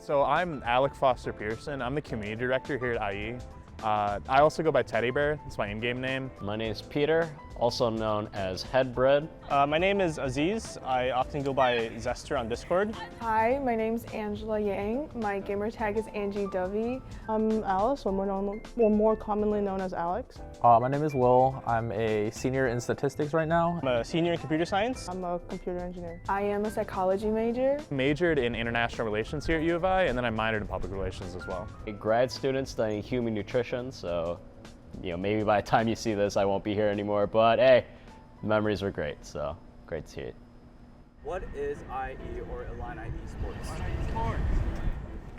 So I'm Alec Foster Pearson. I'm the community director here at IE. I also go by Teddy Bear. That's my in-game name. My name is Peter, also known as Headbread. My name is Aziz. I often go by Zester on Discord. Hi, my name's Angela Yang. My gamer tag is Angie Dovey. I'm Alice, or more commonly known as Alex. My name is Will. I'm a senior in statistics right now. I'm a senior in computer science. I'm a computer engineer. I am a psychology major. Majored in international relations here at U of I, and then I minored in public relations as well. A grad student studying human nutrition, so maybe by the time you see this, I won't be here anymore, but hey, the memories were great, so great to see it. What is IE or Illini Esports?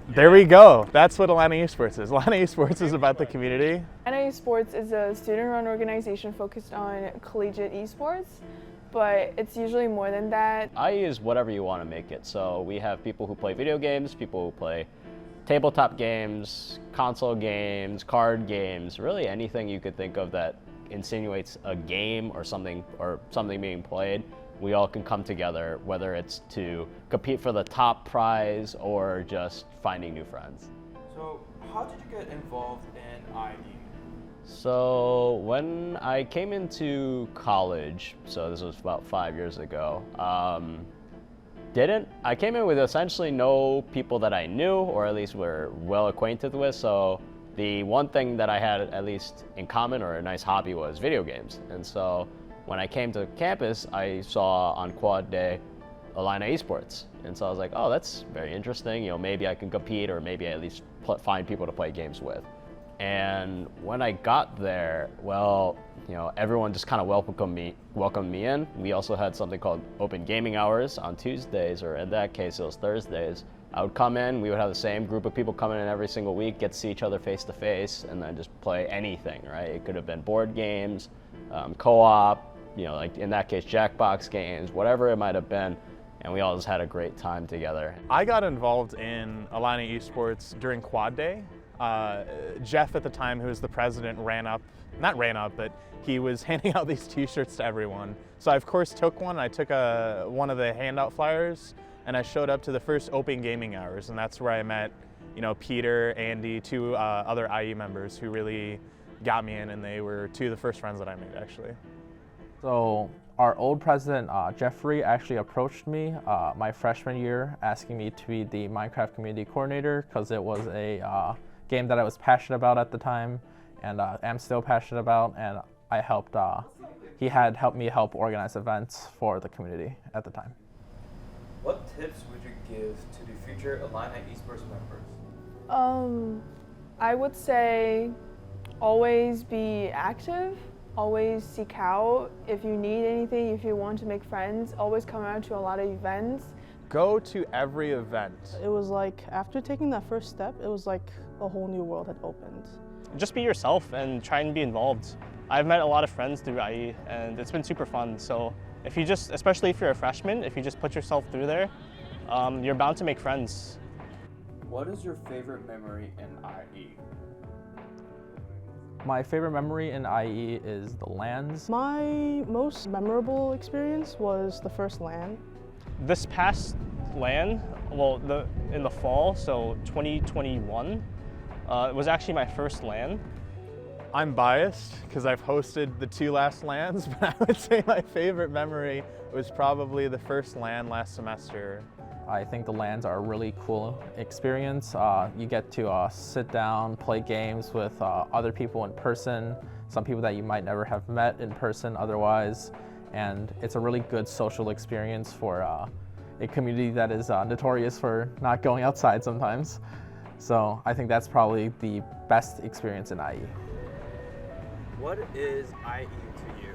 There we go. That's what Illini Esports is. Illini Esports is about the community. Illini Esports is a student-run organization focused on collegiate esports, but it's usually more than that. IE is whatever you want to make it, so we have people who play video games, people who play tabletop games, console games, card games, really anything you could think of that insinuates a game or something being played. We all can come together, whether it's to compete for the top prize or just finding new friends. So, how did you get involved in IE? So when I came into college, so this was about 5 years ago, I came in with essentially no people that I knew, or at least were well acquainted with, so the one thing that I had at least in common, or a nice hobby, was video games. And so when I came to campus, I saw on quad day Illini Esports. And so I was like, oh, that's very interesting. Maybe I can compete, or maybe at least find people to play games with. And when I got there, well, everyone just kind of welcomed me in. We also had something called open gaming hours on Tuesdays, or in that case, it was Thursdays. I would come in, we would have the same group of people coming in every single week, get to see each other face to face, and then just play anything, right? It could have been board games, co-op, like in that case, Jackbox games, whatever it might have been. And we all just had a great time together. I got involved in Illini Esports during Quad Day. Jeff at the time, who was the president, but he was handing out these t-shirts to everyone. So I of course took one. I took one of the handout flyers, and I showed up to the first open gaming hours, and that's where I met Peter, Andy, two other IE members who really got me in, and they were two of the first friends that I made, actually. So our old president, Geoffrey, actually approached me my freshman year, asking me to be the Minecraft community coordinator, because it was a game that I was passionate about at the time, and am still passionate about, and I helped, he had helped me organize events for the community at the time. What tips would you give to the future Illini Esports members? I would say always be active, always seek out. If you need anything, if you want to make friends, always come out to a lot of events. Go to every event. It was like, after taking that first step, it was like a whole new world had opened. Just be yourself and try and be involved. I've met a lot of friends through IE, and it's been super fun. So if you especially if you're a freshman, if you just put yourself through there, you're bound to make friends. What is your favorite memory in IE? My favorite memory in IE is the LANs. My most memorable experience was the first LAN. This past LAN, in the fall, so 2021, it was actually my first LAN. I'm biased because I've hosted the two last LANs, but I would say my favorite memory was probably the first LAN last semester. I think the LANs are a really cool experience. You get to sit down, play games with other people in person, some people that you might never have met in person otherwise, and it's a really good social experience for a community that is notorious for not going outside sometimes. So I think that's probably the best experience in IE. What is IE to you?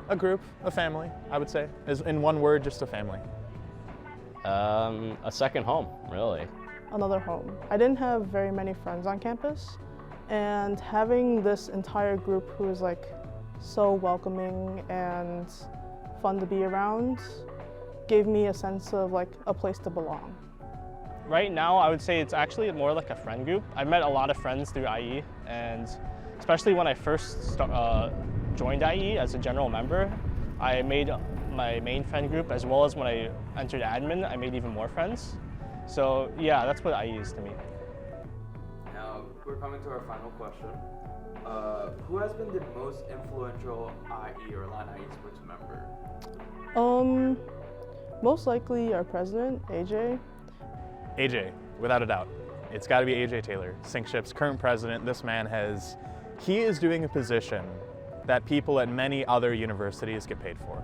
A group, a family, I would say. Is in one word, just a family. A second home, really. Another home. I didn't have very many friends on campus, and having this entire group who is like so welcoming and fun to be around gave me a sense of like a place to belong. Right now, I would say it's actually more like a friend group. I've met a lot of friends through IE, and especially when I first joined IE as a general member, I made my main friend group, as well as when I entered admin, I made even more friends. So yeah, that's what IE is to me. Now we're coming to our final question. Who has been the most influential IE or Illini Esports member? Most likely our president, AJ. AJ, without a doubt. It's got to be AJ Taylor, SyncShip's current president. This man he is doing a position that people at many other universities get paid for.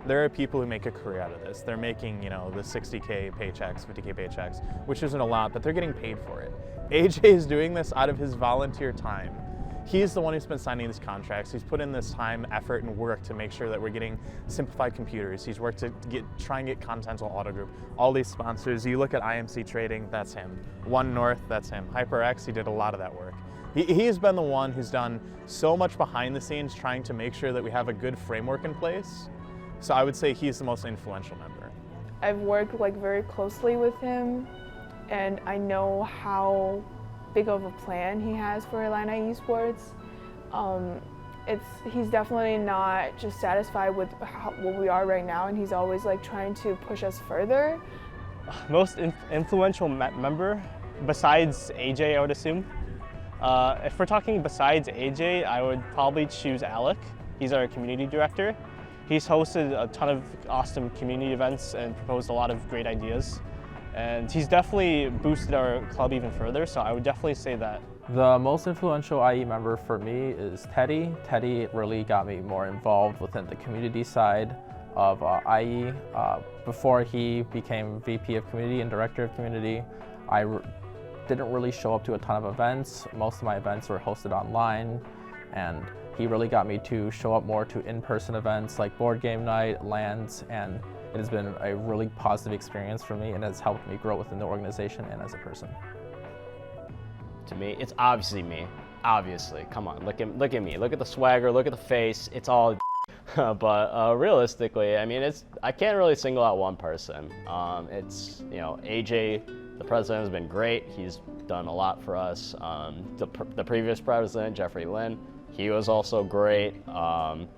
There are people who make a career out of this. They're making, the 60K paychecks, 50K paychecks, which isn't a lot, but they're getting paid for it. AJ is doing this out of his volunteer time. He's the one who's been signing these contracts. He's put in this time, effort, and work to make sure that we're getting simplified computers. He's worked to try and get Continental Auto Group. All these sponsors, you look at IMC Trading, that's him. One North, that's him. HyperX, he did a lot of that work. He has been the one who's done so much behind the scenes trying to make sure that we have a good framework in place. So I would say he's the most influential member. I've worked very closely with him, and I know how big of a plan he has for Illini Esports. He's definitely not just satisfied with what we are right now, and he's always trying to push us further. Most influential member, besides AJ, I would assume. If we're talking besides AJ, I would probably choose Alec. He's our community director. He's hosted a ton of awesome community events and proposed a lot of great ideas. And he's definitely boosted our club even further, so I would definitely say that. The most influential IE member for me is Teddy. Teddy really got me more involved within the community side of IE. Before he became VP of Community and Director of Community, I didn't really show up to a ton of events. Most of my events were hosted online, and he really got me to show up more to in-person events like board game night, LANs, and it has been a really positive experience for me and has helped me grow within the organization and as a person. To me, it's obviously me. Obviously, come on, look at me. Look at the swagger, look at the face. It's all but realistically, I can't really single out one person. It's, AJ, the president, has been great. He's done a lot for us. The previous president, Geoffrey, he was also great.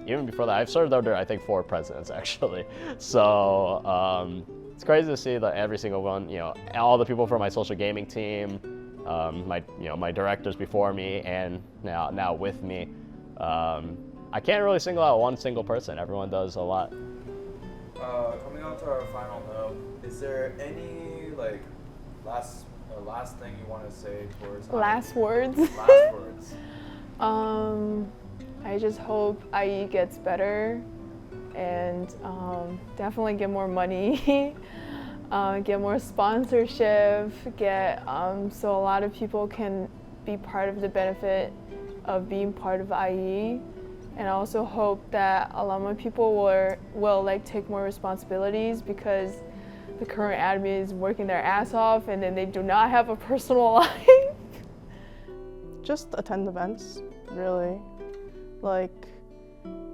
Even before that, I've served under, I think, 4 presidents actually. So it's crazy to see that every single one, all the people from my social gaming team, my directors before me, and now with me. I can't really single out one single person. Everyone does a lot. Coming on to our final note, is there any last thing you want to say towards Last words? Last words. I just hope IE gets better and definitely get more money, get more sponsorship, so a lot of people can be part of the benefit of being part of IE. And I also hope that a lot more people will take more responsibilities, because the current admin is working their ass off and then they do not have a personal life. Just attend events, really.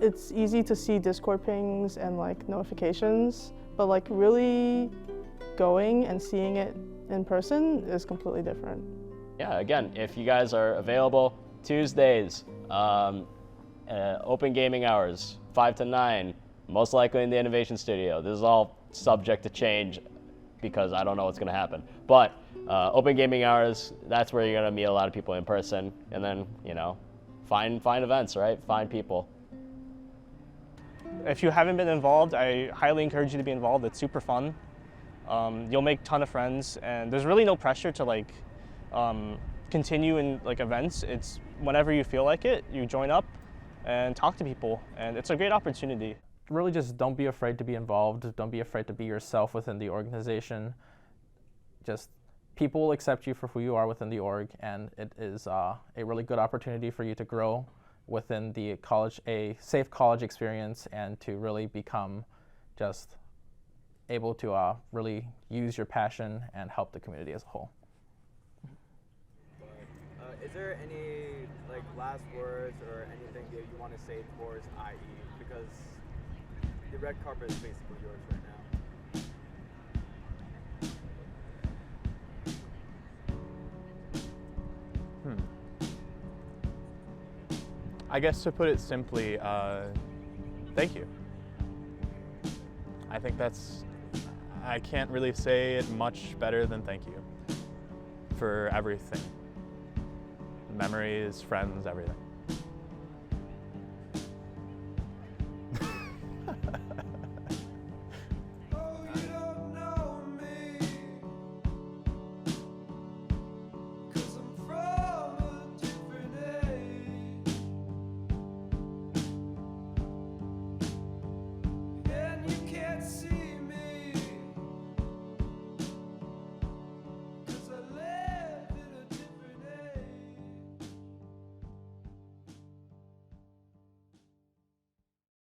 It's easy to see Discord pings and notifications, but really going and seeing it in person is completely different. Yeah, again, if you guys are available, Tuesdays, open gaming hours, 5 to 9, most likely in the Innovation Studio. This is all subject to change because I don't know what's going to happen. But open gaming hours, that's where you're going to meet a lot of people in person, and then, find events, right? Find people. If you haven't been involved, I highly encourage you to be involved. It's super fun. You'll make a ton of friends, and there's really no pressure to continue in events. It's whenever you feel like it, you join up and talk to people, and it's a great opportunity. Really just don't be afraid to be involved. Don't be afraid to be yourself within the organization. Just people will accept you for who you are within the org, and it is a really good opportunity for you to grow within the college, a safe college experience, and to really become just able to really use your passion and help the community as a whole. Is there any last words or anything that you want to say towards IE? Because the red carpet is basically yours right now. I guess to put it simply, thank you. I think I can't really say it much better than thank you for everything. Memories, friends, everything.